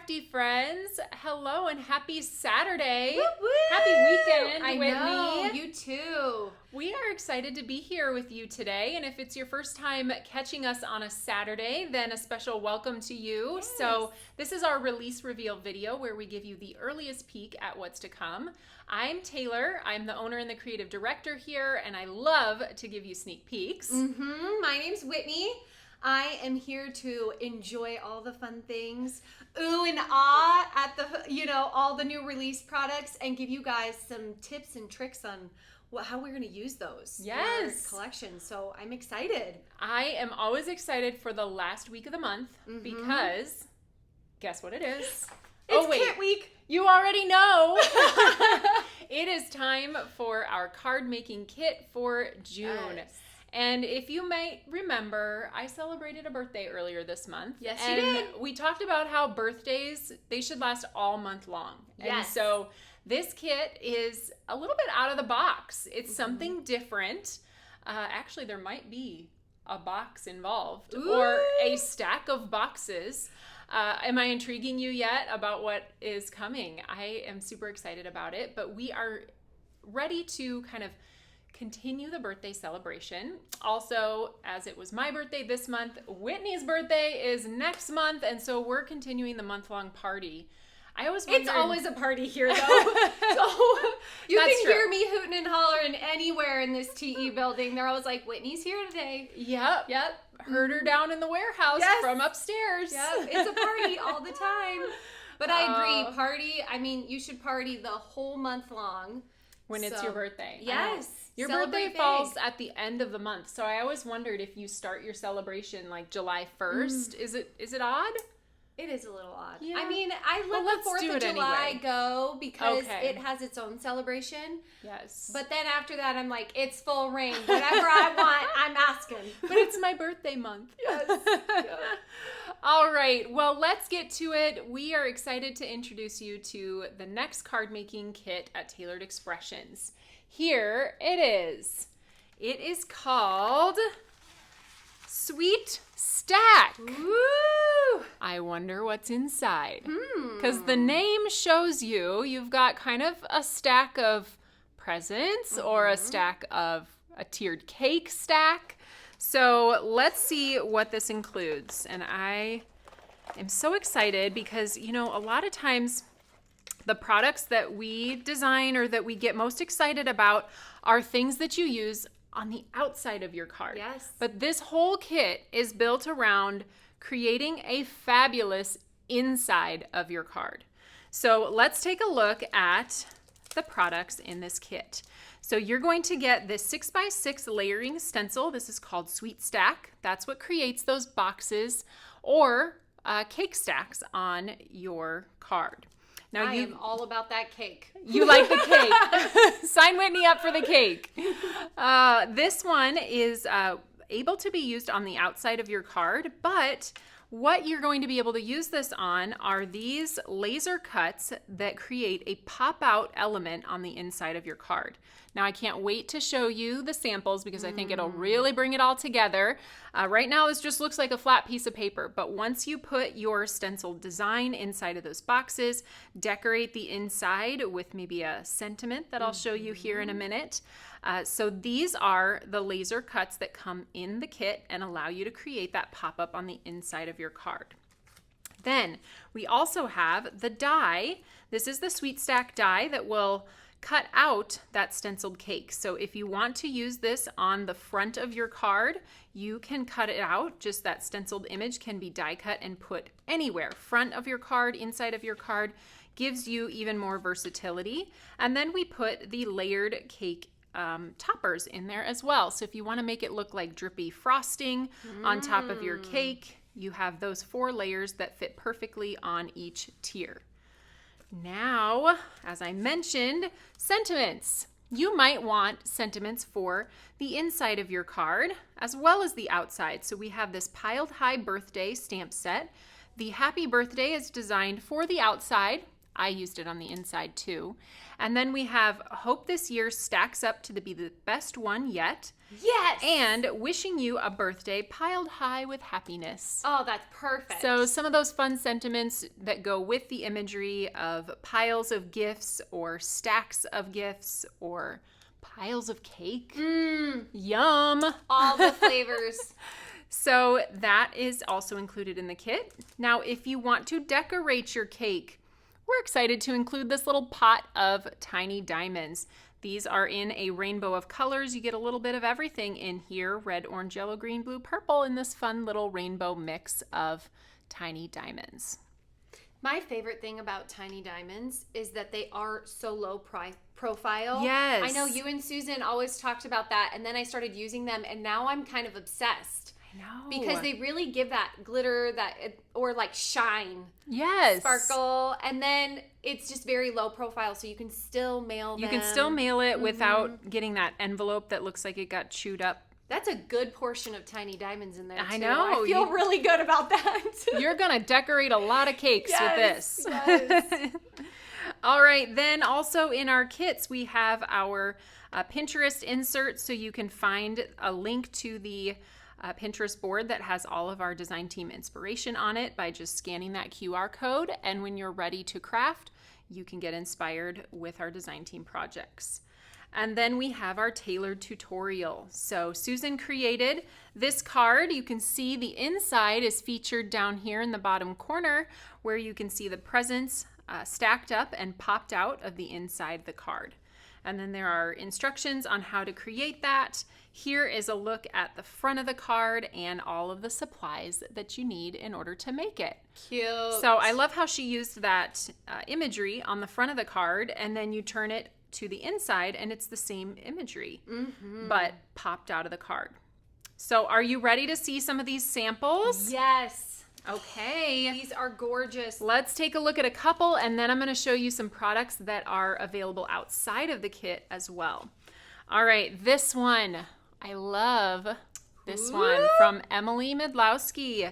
crafty friends. Hello and happy Saturday. Woo woo! Happy weekend, I Whitney. know, you too. We are excited to be here with you today. And if it's your first time catching us on a Saturday, then a special welcome to you. Yes. So this is our release reveal video where we give you the earliest peek at what's to come. I'm Taylor. I'm the owner and the creative director here, and I love to give you sneak peeks. My name's Whitney. I am here to enjoy all the fun things, ooh and ah at the, all the new release products, and give you guys some tips and tricks on how we're going to use those in our collection. So I'm excited. I am always excited for the last week of the month because guess what it is? It's Kit Week. You already know. It is time for our card making kit for June. Yes. And if you might remember, I celebrated a birthday earlier this month. Yes, and you did. We talked about how birthdays, they should last all month long. Yes. And so this kit is a little bit out of the box. It's something different. Actually, there might be a box involved or a stack of boxes. Am I intriguing you yet about what is coming? I am super excited about it, but we are ready to kind of continue the birthday celebration. Also, as it was my birthday this month, Whitney's birthday is next month, and so we're continuing the month-long party. I always wondered... It's always a party here, though. So you That's can true. hear me hooting and hollering anywhere in this TE building. They're always like, Whitney's here today. Yep. Heard her down in the warehouse from upstairs. Yep, it's a party all the time. But I agree, you should party the whole month long. When it's your birthday. Yes. Your birthday falls at the end of the month. So I always wondered if you start your celebration like July 1st. Is it odd? It is a little odd. Yeah. I mean, I let the 4th of July go because it has its own celebration. Yes. But then after that, I'm like, it's full reign. Whatever I want, I'm asking. But it's my birthday month. Yes. All right. Well, let's get to it. We are excited to introduce you to the next card making kit at Tailored Expressions. Here it is. It is called Sweet Stack. Woo! I wonder what's inside. Because the name shows you've got kind of a stack of presents or a stack of a tiered cake stack. So let's see what this includes. And I am so excited because, a lot of times the products that we design or that we get most excited about are things that you use on the outside of your card. Yes. But this whole kit is built around creating a fabulous inside of your card. So let's take a look at the products in this kit. So you're going to get this 6x6 layering stencil. This is called Sweet Stack. That's what creates those boxes or cake stacks on your card. Now I am all about that cake. You like the cake. Sign Whitney up for the cake. This one is able to be used on the outside of your card, but what you're going to be able to use this on are these laser cuts that create a pop-out element on the inside of your card. Now, I can't wait to show you the samples because I think it'll really bring it all together. Right now, this just looks like a flat piece of paper, but once you put your stenciled design inside of those boxes, decorate the inside with maybe a sentiment that I'll show you here in a minute. So these are the laser cuts that come in the kit and allow you to create that pop-up on the inside of your card. Then we also have the die. This is the Sweet Stack die that will cut out that stenciled cake. So if you want to use this on the front of your card, you can cut it out. Just that stenciled image can be die cut and put anywhere. Front of your card, inside of your card, gives you even more versatility. And then we put the layered cake toppers in there as well. So if you want to make it look like drippy frosting on top of your cake, you have those 4 layers that fit perfectly on each tier. Now, as I mentioned, sentiments. You might want sentiments for the inside of your card as well as the outside. So we have this piled high birthday stamp set. The happy birthday is designed for the outside I used it on the inside too. And then we have hope this year stacks up to be the best one yet. Yes! And wishing you a birthday piled high with happiness. Oh, that's perfect. So some of those fun sentiments that go with the imagery of piles of gifts or stacks of gifts or piles of cake. Yum! All the flavors. So that is also included in the kit. Now, if you want to decorate your cake, we're excited to include this little pot of tiny diamonds. These are in a rainbow of colors. You get a little bit of everything in here: red, orange, yellow, green, blue, purple, in this fun little rainbow mix of tiny diamonds. My favorite thing about tiny diamonds is that they are so low profile. Yes. I know you and Susan always talked about that, and then I started using them, and now I'm kind of obsessed. I know. Because they really give that glitter, or like shine. Yes. Sparkle. And then it's just very low profile, so you can still mail them. You can still mail it without getting that envelope that looks like it got chewed up. That's a good portion of tiny diamonds in there, too. I know. I feel really good about that. You're going to decorate a lot of cakes with this. Yes. All right. Then also in our kits, we have our Pinterest insert, so you can find a link to the Pinterest board that has all of our design team inspiration on it by just scanning that QR code. And when you're ready to craft, you can get inspired with our design team projects. And then we have our tailored tutorial. So Susan created this card. You can see the inside is featured down here in the bottom corner, where you can see the presents stacked up and popped out of the inside the card. And then there are instructions on how to create that. Here is a look at the front of the card and all of the supplies that you need in order to make it. Cute. So I love how she used that imagery on the front of the card, and then you turn it to the inside and it's the same imagery, but popped out of the card. So are you ready to see some of these samples? Yes. Okay. These are gorgeous. Let's take a look at a couple, and then I'm going to show you some products that are available outside of the kit as well. All right, this one. I love this one from Emily Midlowski.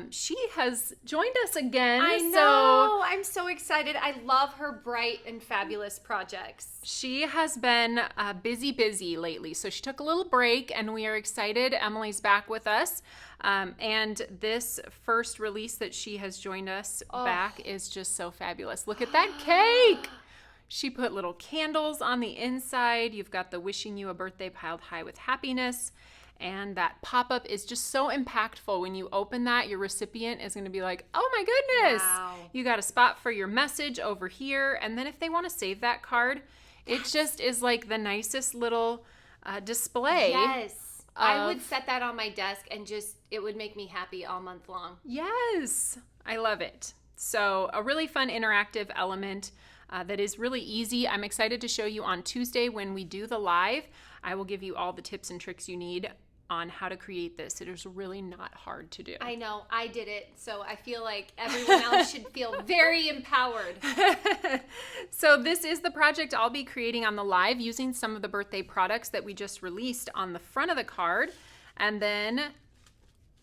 She has joined us again. I know. I'm so excited. I love her bright and fabulous projects. She has been busy lately. So she took a little break, and we are excited. Emily's back with us. And this first release that she has joined us back is just so fabulous. Look at that cake. She put little candles on the inside. You've got the wishing you a birthday piled high with happiness. And that pop-up is just so impactful. When you open that, your recipient is going to be like, oh my goodness. Wow. You got a spot for your message over here. And then if they want to save that card, it just is like the nicest little display. Yes. I would set that on my desk and it would make me happy all month long. Yes. I love it. So a really fun interactive element that is really easy. I'm excited to show you on Tuesday when we do the live. I will give you all the tips and tricks you need on how to create this. It is really not hard to do. I know. I did it. So I feel like everyone else should feel very empowered. So this is the project I'll be creating on the live using some of the birthday products that we just released on the front of the card. And then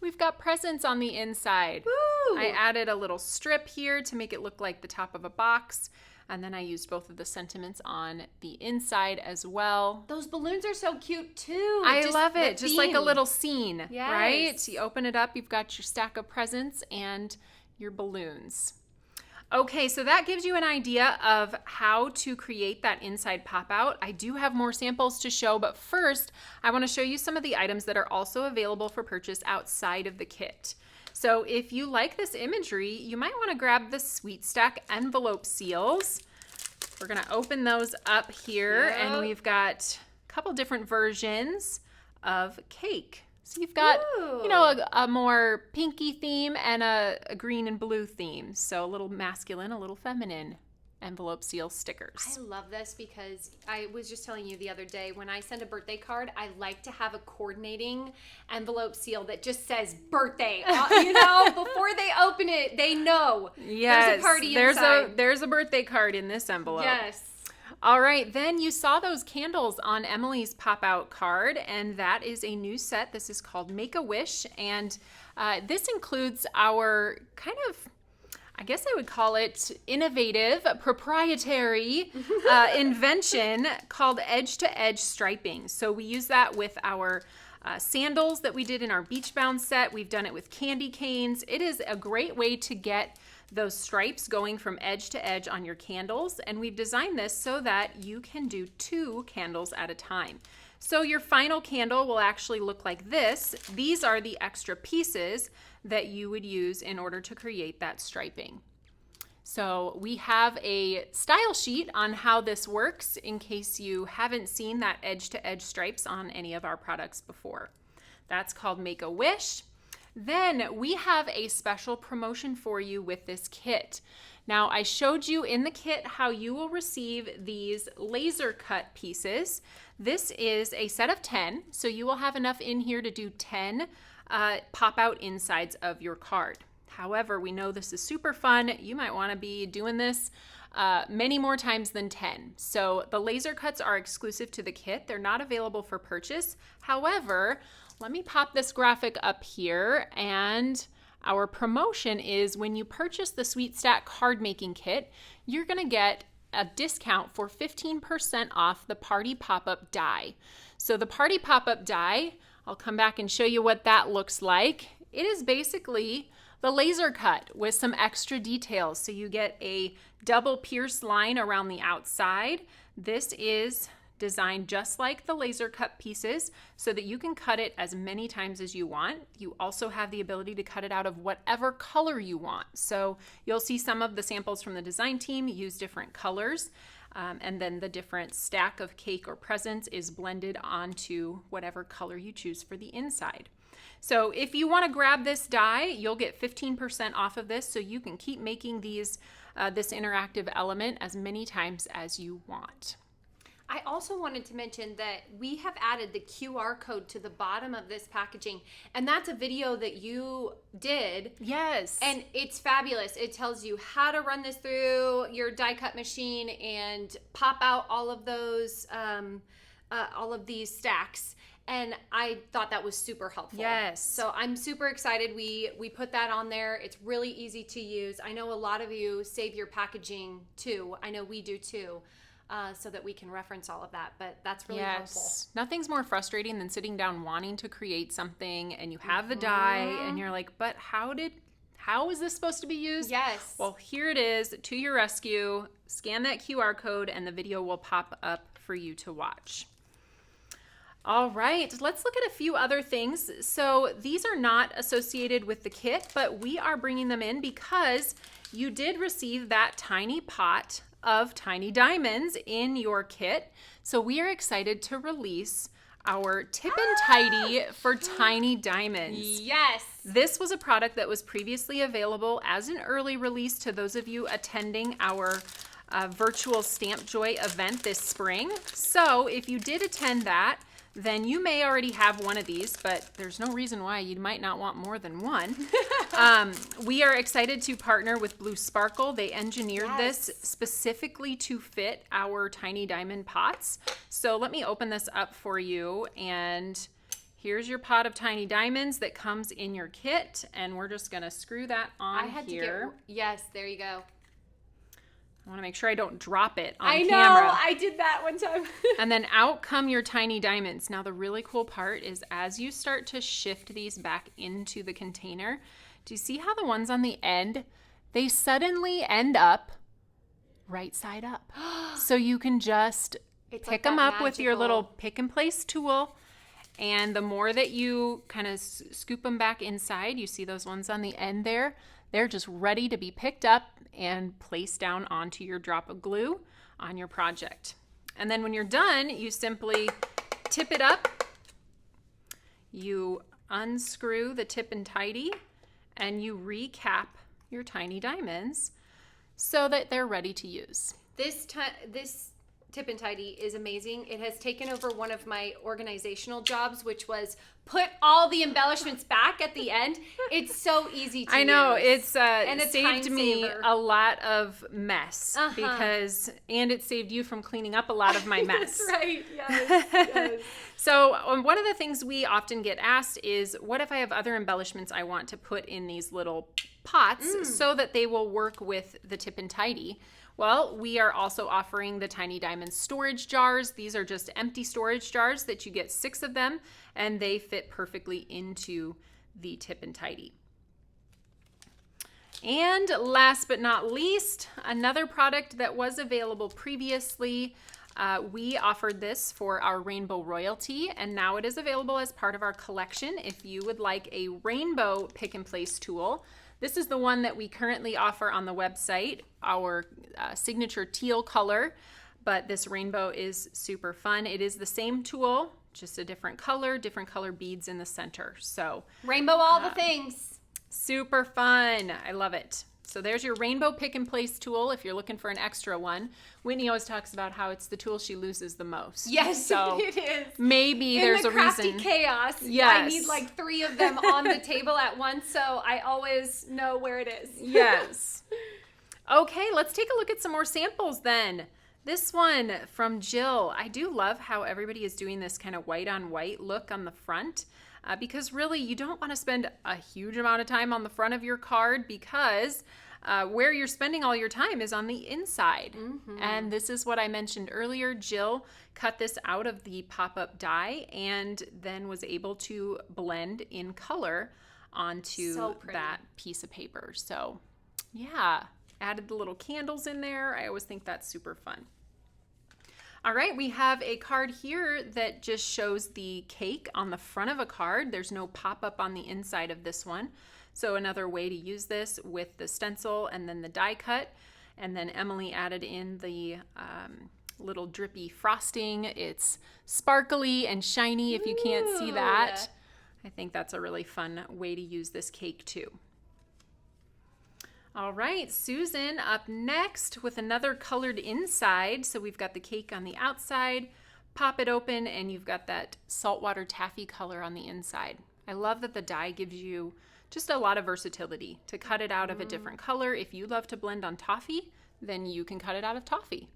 we've got presents on the inside. Woo! I added a little strip here to make it look like the top of a box. And then I used both of the sentiments on the inside as well. Those balloons are so cute too. I love it. Just like a theme. little scene, Yes. right? You open it up, you've got your stack of presents and your balloons. Okay, so that gives you an idea of how to create that inside pop-out. I do have more samples to show, but first I want to show you some of the items that are also available for purchase outside of the kit. So if you like this imagery, you might want to grab the Sweet Stack envelope seals. We're going to open those up here, and we've got a couple different versions of cake. So you've got, you know, a more pinky theme and a green and blue theme. So a little masculine, a little feminine envelope seal stickers. I love this because I was just telling you the other day, when I send a birthday card, I like to have a coordinating envelope seal that just says birthday. You know, before they open it, they know there's a party inside. There's a birthday card in this envelope. Yes. All right, then you saw those candles on Emily's pop-out card, and that is a new set. This is called Make a Wish, and this includes our kind of, I guess I would call it innovative, proprietary invention called edge-to-edge striping. So we use that with our sandals that we did in our beach bound set. We've done it with candy canes. It is a great way to get those stripes going from edge to edge on your candles. And we've designed this so that you can do 2 candles at a time. So your final candle will actually look like this. These are the extra pieces that you would use in order to create that striping. So we have a style sheet on how this works in case you haven't seen that edge-to-edge stripes on any of our products before. That's called Make-A-Wish. Then we have a special promotion for you with this kit. Now, I showed you in the kit how you will receive these laser cut pieces. This is a set of 10, so you will have enough in here to do 10 pop-out insides of your card. However, we know this is super fun. You might want to be doing this many more times than 10. So the laser cuts are exclusive to the kit. They're not available for purchase. However, let me pop this graphic up here, and our promotion is when you purchase the Sweet Stack card making kit, you're going to get a discount for 15% off the Party Pop-Up die. So the Party Pop-Up die, I'll come back and show you what that looks like. It is basically the laser cut with some extra details. So you get a double pierced line around the outside. This is designed just like the laser cut pieces so that you can cut it as many times as you want. You also have the ability to cut it out of whatever color you want. So you'll see some of the samples from the design team use different colors, and then the different stack of cake or presents is blended onto whatever color you choose for the inside. So if you want to grab this die, you'll get 15% off of this, so you can keep making these this interactive element as many times as you want. I also wanted to mention that we have added the QR code to the bottom of this packaging, and that's a video that you did. Yes. And it's fabulous. It tells you how to run this through your die cut machine and pop out all of those, all of these stacks. And I thought that was super helpful. Yes. So I'm super excited we put that on there. It's really easy to use. I know a lot of you save your packaging too. I know we do too. So that we can reference all of that, but that's really helpful. Nothing's more frustrating than sitting down wanting to create something and you have the die and you're like, but how is this supposed to be used? Yes. Well, here it is to your rescue. Scan that QR code and the video will pop up for you to watch. All right, let's look at a few other things. So these are not associated with the kit, but we are bringing them in because you did receive that tiny pot of tiny diamonds in your kit. So we are excited to release our Tip and Tidy for tiny diamonds. Yes. This was a product that was previously available as an early release to those of you attending our virtual Stamp Joy event this spring. So if you did attend that, then you may already have one of these, but there's no reason why you might not want more than one. We are excited to partner with Blue Sparkle. They engineered this specifically to fit our tiny diamond pots. So let me open this up for you, and here's your pot of tiny diamonds that comes in your kit, and we're just gonna screw that on here. Yes, there you go. I want to make sure I don't drop it on camera. I know, I did that one time. And then out come your tiny diamonds. Now the really cool part is as you start to shift these back into the container, do you see how the ones on the end, they suddenly end up right side up. So you can just pick them up with your little pick and place tool. And the more that you kind of scoop them back inside, you see those ones on the end there, they're just ready to be picked up and placed down onto your drop of glue on your project. And then when you're done, you simply tip it up, you unscrew the tip and tidy, and you recap your tiny diamonds so that they're ready to use. This Tip and Tidy is amazing. It has taken over one of my organizational jobs, which was put all the embellishments back at the end. It's so easy to use. I know, it's and a saved time me saver. a lot of mess and it saved you from cleaning up a lot of my mess. That's right, yes. So one of the things we often get asked is, what if I have other embellishments I want to put in these little pots so that they will work with the Tip and Tidy? Well, we are also offering the Tiny Diamond storage jars. These are just empty storage jars that you get 6 of them, and they fit perfectly into the Tip and Tidy. And last but not least, another product that was available previously. We offered this for our Rainbow Royalty, and now it is available as part of our collection if you would like a rainbow pick and place tool. This is the one that we currently offer on the website, our signature teal color, but this rainbow is super fun. It is the same tool, just a different color beads in the center. So Rainbow all the things. Super fun. I love it. So there's your rainbow pick and place tool if you're looking for an extra one. Whitney always talks about how it's the tool she loses the most. Yes, so it is. Maybe there's a reason. In the crafty chaos, Yes. I need like 3 of them on the table at once, so I always know where it is. Yes. Okay, let's take a look at some more samples then. This one from Jill. I do love how everybody is doing this kind of white on white look on the front. Because really you don't want to spend a huge amount of time on the front of your card, because where you're spending all your time is on the inside. And this is what I mentioned earlier. Jill cut this out of the pop-up die and then was able to blend in color onto that piece of paper. So yeah, added the little candles in there. I always think that's super fun. All right, we have a card here that just shows the cake on the front of a card. There's no pop-up on the inside of this one. So another way to use this with the stencil and then the die cut. And then Emily added in the little drippy frosting. It's sparkly and shiny if you can't see that. I think that's a really fun way to use this cake too. All right, Susan up next with another colored inside. So we've got the cake on the outside, pop it open, and you've got that saltwater taffy color on the inside. I love that the die gives you just a lot of versatility to cut it out of a different color. If you love to blend on toffee, then you can cut it out of toffee.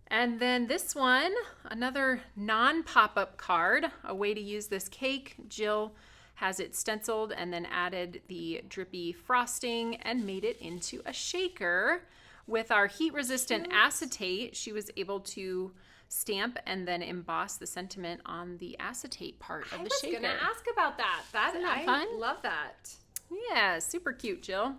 And then this one, another non-pop-up card, a way to use this cake. Jill has it stenciled and then added the drippy frosting and made it into a shaker. With our heat-resistant acetate, she was able to stamp and then emboss the sentiment on the acetate part of the shaker. I was going to ask about that. Isn't that fun? I love that. Yeah, super cute, Jill.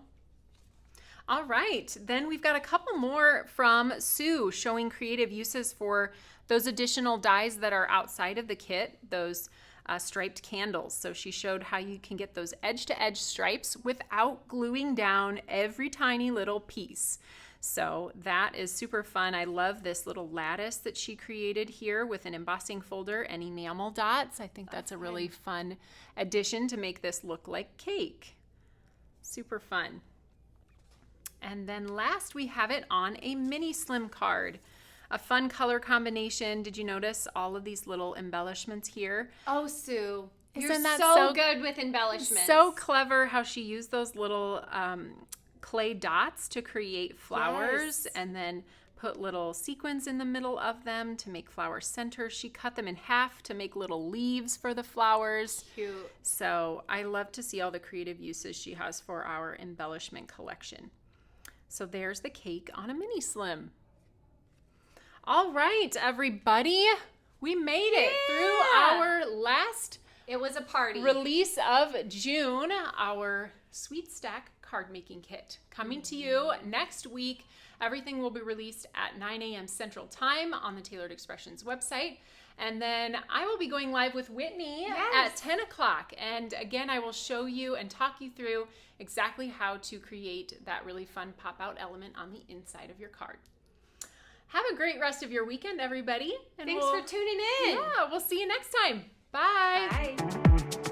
All right, then we've got a couple more from Sue showing creative uses for those additional dies that are outside of the kit, those striped candles. So she showed how you can get those edge-to-edge stripes without gluing down every tiny little piece. So that is super fun. I love this little lattice that she created here with an embossing folder and enamel dots. I think that's a really fun addition to make this look like cake. Super fun. And then last we have it on a mini slim card. A fun color combination. Did you notice all of these little embellishments here? Oh, Sue. Isn't You're that so good with embellishments. So clever how she used those little clay dots to create flowers and then put little sequins in the middle of them to make flower centers. She cut them in half to make little leaves for the flowers. Cute. So I love to see all the creative uses she has for our embellishment collection. So there's the cake on a mini slim. All right, everybody, we made it through our last It was a party. release of June, our Sweet Stack card making kit. Coming to you next week. Everything will be released at 9 a.m. Central Time on the Tailored Expressions website. And then I will be going live with Whitney at 10 o'clock. And again, I will show you and talk you through exactly how to create that really fun pop-out element on the inside of your card. Have a great rest of your weekend, everybody. And Thanks for tuning in. Yeah, we'll see you next time. Bye. Bye.